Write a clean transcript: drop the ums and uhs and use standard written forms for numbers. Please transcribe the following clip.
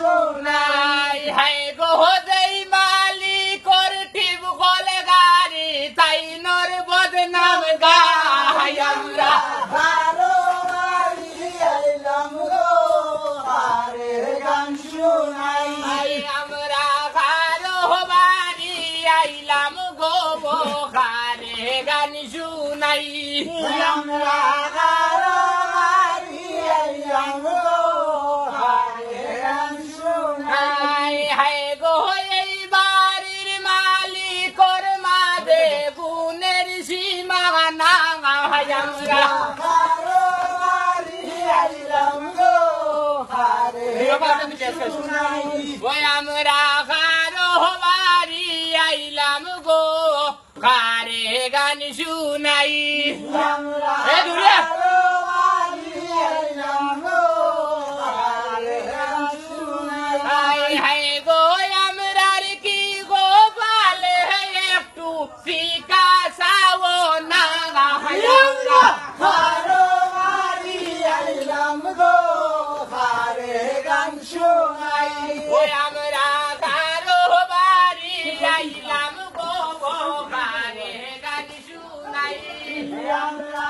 শোনাই হাই গো দেই মালিকর টিপ গলে গাড়ি তাই নর বদনাম গাই আমরা কারো বাড়ি আইলাম গো আরে গান শোনাই আমরা কারো বাড়ি আইলাম গো কারে গান শুনাই আমরা কারো বাড়ি আইলাম গো আরে গান শোনাই হাই গো এই বাড়ির মালিকর মাঝে গুণের সীমা না আমরা কারো বাড়ি আইলাম গো আরে গান শোনাই ওই আমরা কারো বাড়ি আইলাম গো কারে গান শুনাই আমরা এ দূরে কারো বাড়ি আইলাম গো আরে গান শোনাই হাই হাই গো আমরার কি গো পালে একটু শিকা সাও না আমরা কারো বাড়ি আইলাম গো আরে গান শোনাই ওই আমরা কারো বাড়ি আইলাম গো কারে গান শুনাই আমরা